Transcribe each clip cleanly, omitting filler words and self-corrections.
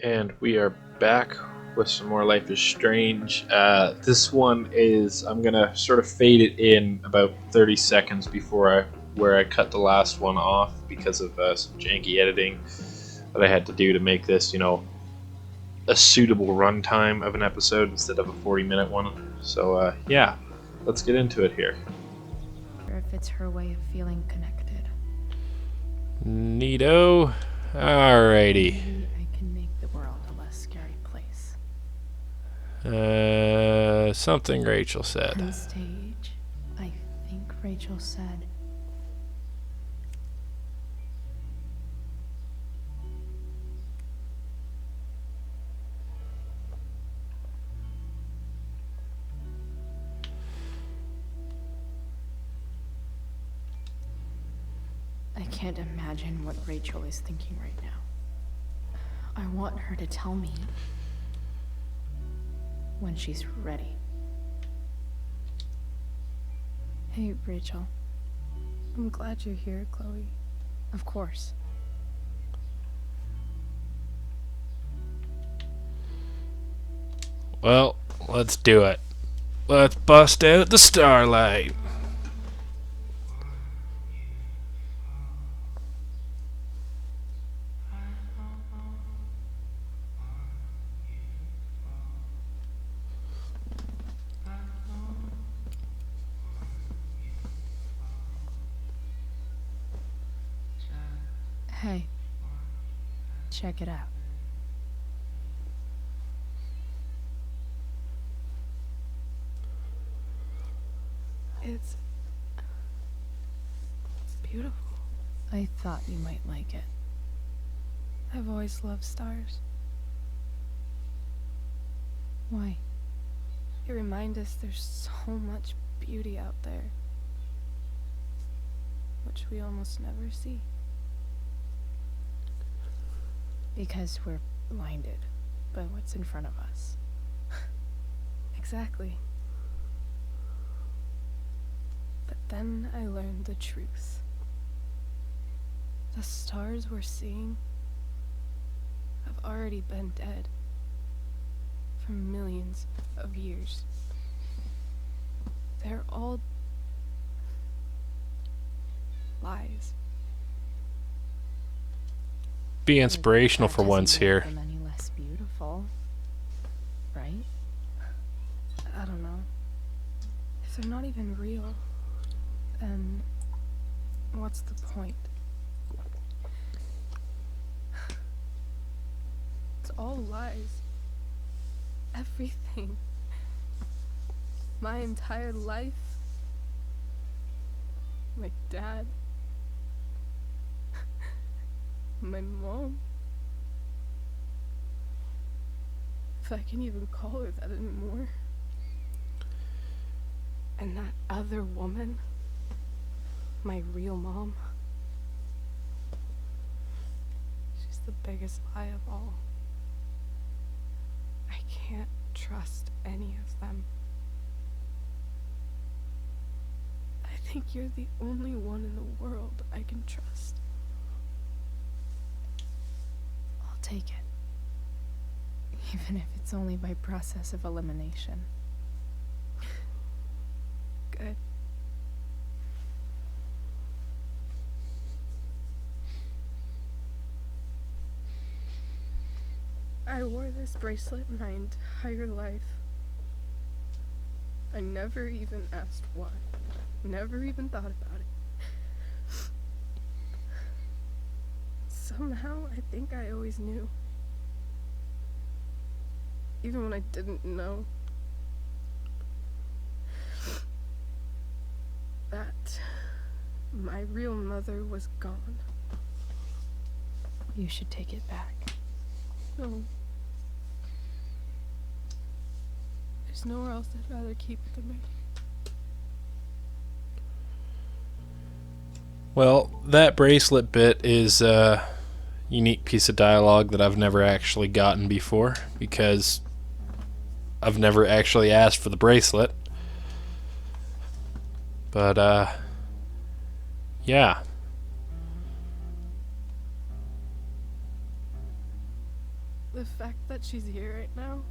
And we are back with some more Life is Strange. This one is, I'm gonna sort of fade it in about 30 seconds before where I cut the last one off because of some janky editing that I had to do to make this, a suitable runtime of an episode instead of a 40-minute one. So yeah, let's get into it here. Or if it's her way of feeling connected. Neato. Alrighty. Maybe I can make the world a less scary place. Something Rachel said. On stage, I think Rachel said, I can't imagine what Rachel is thinking right now. I want her to tell me when she's ready. Hey, Rachel. I'm glad you're here, Chloe. Of course. Well, let's do it. Let's bust out the starlight. Hey, check it out. It's beautiful. I thought you might like it. I've always loved stars. Why? They remind us there's so much beauty out there, which we almost never see. Because we're blinded by what's in front of us. Exactly. But then I learned the truth. The stars we're seeing have already been dead for millions of years. They're all lies. Be inspirational for once here. Them any less beautiful, right? I don't know. If they're not even real, then what's the point? It's all lies. Everything. My entire life. My dad. My mom. If I can even call her that anymore. And that other woman. My real mom. She's the biggest lie of all. I can't trust any of them. I think you're the only one in the world I can trust. I'll take it. Even if it's only by process of elimination. Good. I wore this bracelet my entire life. I never even asked why. Never even thought about it. Somehow, I think I always knew. Even when I didn't know. That my real mother was gone. You should take it back. No. There's nowhere else I'd rather keep it than me. Well, that bracelet bit is a unique piece of dialogue that I've never actually gotten before because I've never actually asked for the bracelet. But, yeah. The fact that she's here right now,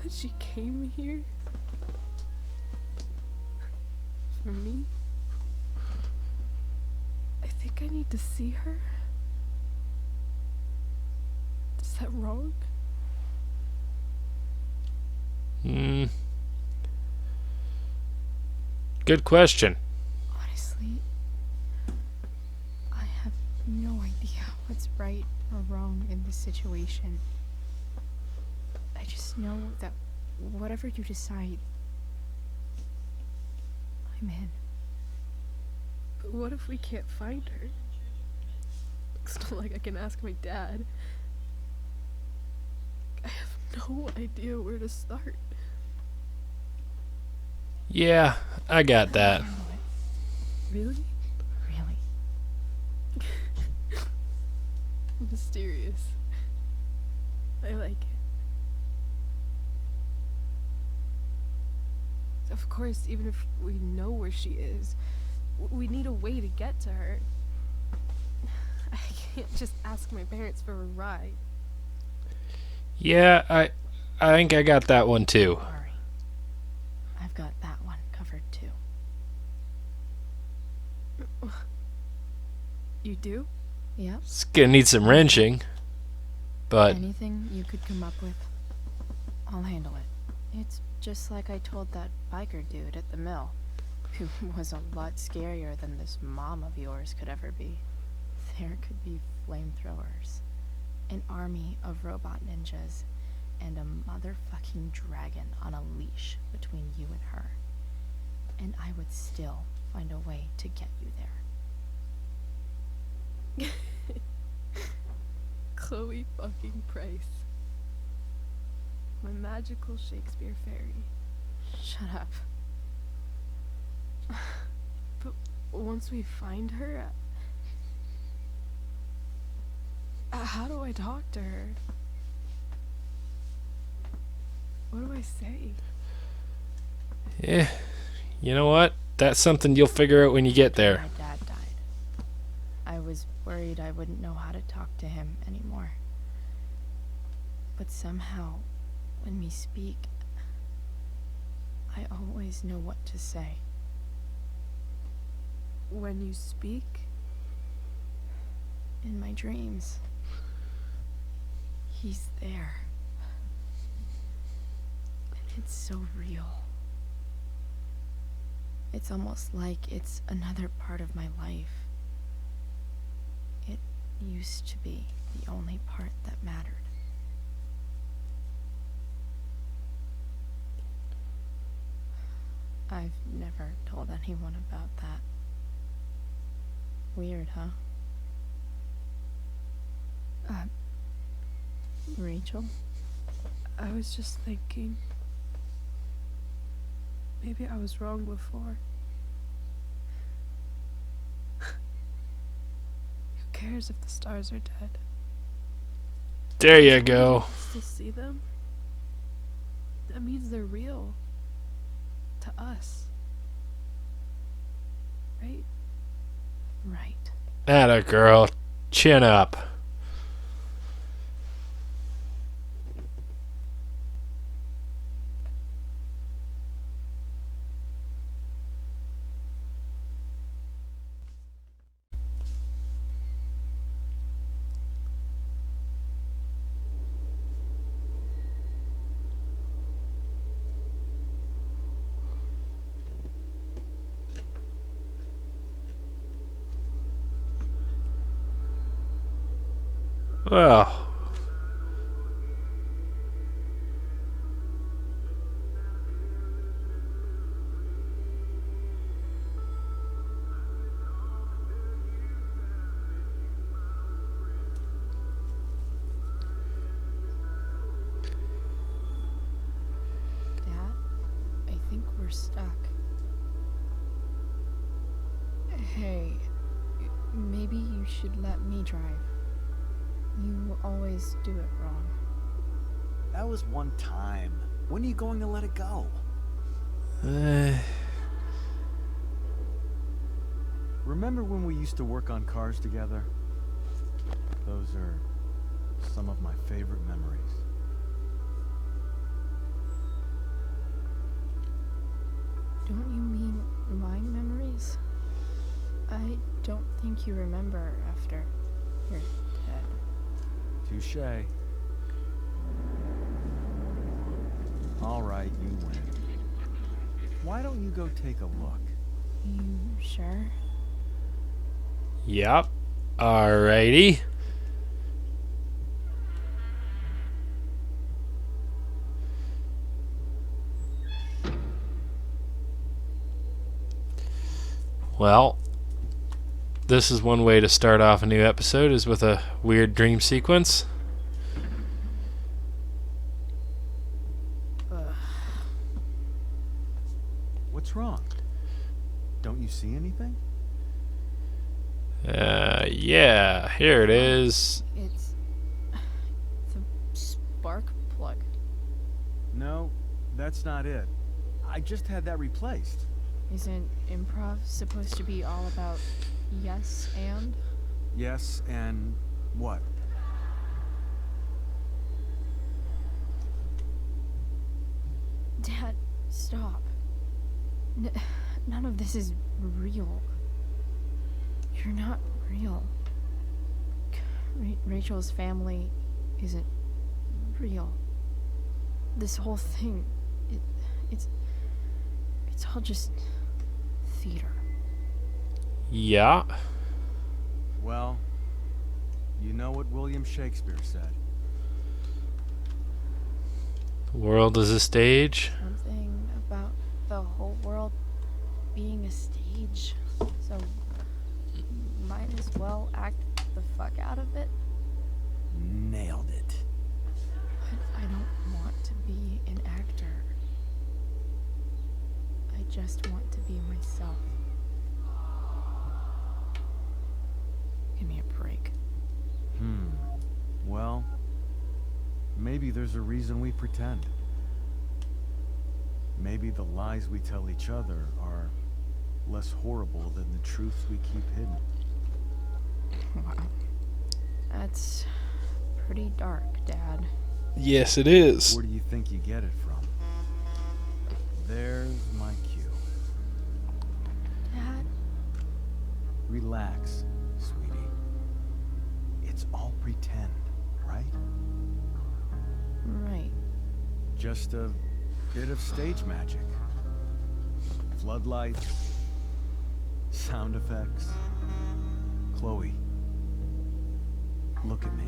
that she came here for me, I think I need to see her. Is that wrong? Good question. Honestly, I have no idea what's right or wrong in this situation. I just know that whatever you decide, I'm in. But what if we can't find her? It's not like I can ask my dad. I have no idea where to start. Yeah, I got that. Really? Really. Mysterious. I like it. Of course, even if we know where she is, we need a way to get to her. I can't just ask my parents for a ride. Yeah, I think I got that one too. Don't worry. I've got that one covered too. You do? Yep. It's gonna need some wrenching, but Anything you could come up with, I'll handle it. It's just like I told that biker dude at the mill, who was a lot scarier than this mom of yours could ever be. There could be flamethrowers, an army of robot ninjas, and a motherfucking dragon on a leash between you and her. And I would still find a way to get you there. Chloe fucking Price. My magical Shakespeare fairy. Shut up. But once we find her, how do I talk to her? What do I say? yeah, you know what? That's something you'll figure out when you get there. My dad died. I was worried I wouldn't know how to talk to him anymore. But somehow, when we speak, I always know what to say. When you speak? In my dreams, he's there. And it's so real. It's almost like it's another part of my life. It used to be the only part that mattered. I've never told anyone about that. Weird, huh? Rachel? I was just thinking. Maybe I was wrong before. Who cares if the stars are dead? There you go. Still see them? That means they're real. To us. Right? Right. Atta girl, chin up. Well, Dad, I think we're stuck. Hey, maybe you should let me drive. You always do it wrong. That was one time. When are you going to let it go? Remember when we used to work on cars together? Those are some of my favorite memories. Don't you mean my memories? I don't think you remember after you're dead. Touché. All right, you win. Why don't you go take a look? You sure? Yep. Alrighty. Well, this is one way to start off a new episode, is with a weird dream sequence. What's wrong? Don't you see anything? Yeah, here it is. It's the spark plug. No, that's not it. I just had that replaced. Isn't improv supposed to be all about yes and? Yes, and what? Dad, stop. None of this is real. You're not real. Rachel's family isn't real. This whole thing, it's all just theater. Yeah. Well, you know what William Shakespeare said. The world is a stage. Something about the whole world being a stage. So might as well act the fuck out of it. Nailed it. But I don't want to be an actor. I just want to be myself. Give me a break. Well, maybe there's a reason we pretend. Maybe the lies we tell each other are less horrible than the truths we keep hidden. Wow. That's pretty dark, Dad. Yes, it is. Where do you think you get it from? There's my cue. Dad? Relax, sweetie. It's all pretend, right? Right. Just a bit of stage magic. Floodlights, sound effects. Chloe, look at me.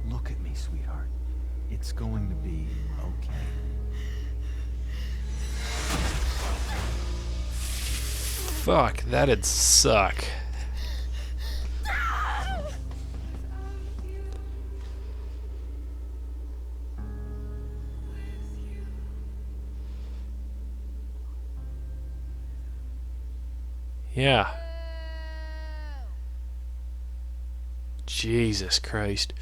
Look at me, sweetheart. It's going to be okay. Fuck, that'd suck. Yeah. Jesus Christ.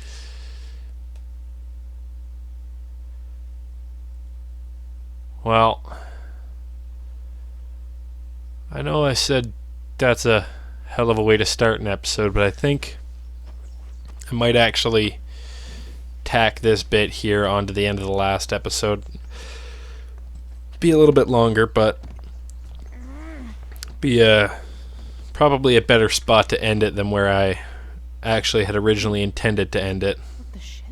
Well, I know I said that's a hell of a way to start an episode, but I think I might actually tack this bit here onto the end of the last episode. Be a little bit longer, but be probably a better spot to end it than where I actually had originally intended to end it. What the shit?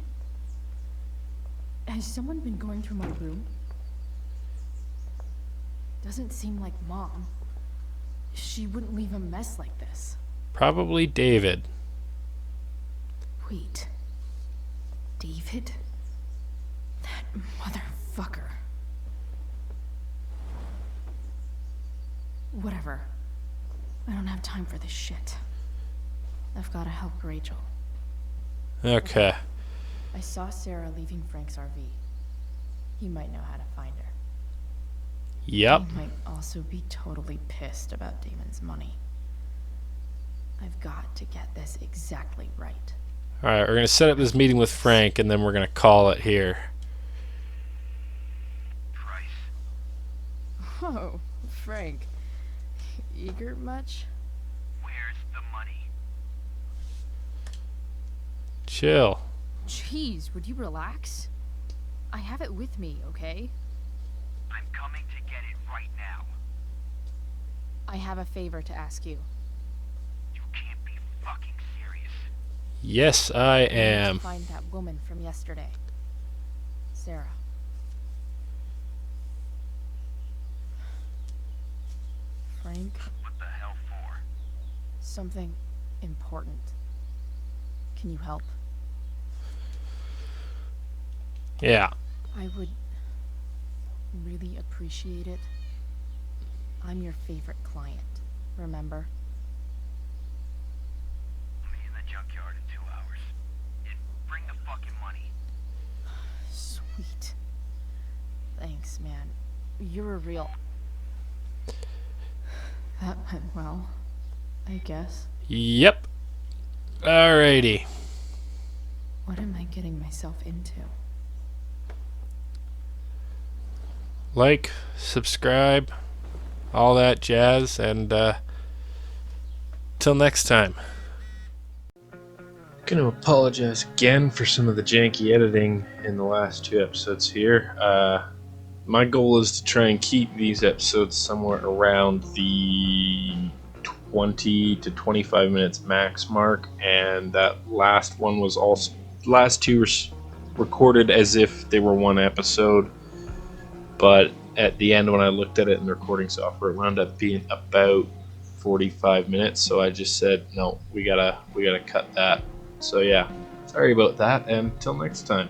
Has someone been going through my room? Doesn't seem like Mom. She wouldn't leave a mess like this. Probably David. Wait. David? That motherfucker. Whatever. I don't have time for this shit. I've gotta help Rachel. Okay. I saw Sarah leaving Frank's RV. He might know how to find her. Yep. He might also be totally pissed about Damon's money. I've got to get this exactly right. Alright, we're going to set up this meeting with Frank, and then we're going to call it here. Oh, Frank. Eager much? Where's the money? Chill. Jeez, would you relax? I have it with me, okay? I'm coming to get it right now. I have a favor to ask you. You can't be fucking serious. Yes, I I need to am. find that woman from yesterday. Sarah. Frank, What the hell for? something important. Can you help? Yeah. I would really appreciate it. I'm your favorite client, remember? I'll be in the junkyard in 2 hours. And bring the fucking money. Sweet. Thanks, man. You're a real... That went well, I guess. Yep. Alrighty. What am I getting myself into? Like, subscribe, all that jazz, and till next time. Gonna apologize again for some of the janky editing in the last 2 episodes here. My goal is to try and keep these episodes somewhere around the 20 to 25 minutes max mark, and that last one was also last 2 were recorded as if they were one episode, but at the end when I looked at it in the recording software, it wound up being about 45 minutes. So I just said, no, we gotta cut that. So yeah, sorry about that, and till next time.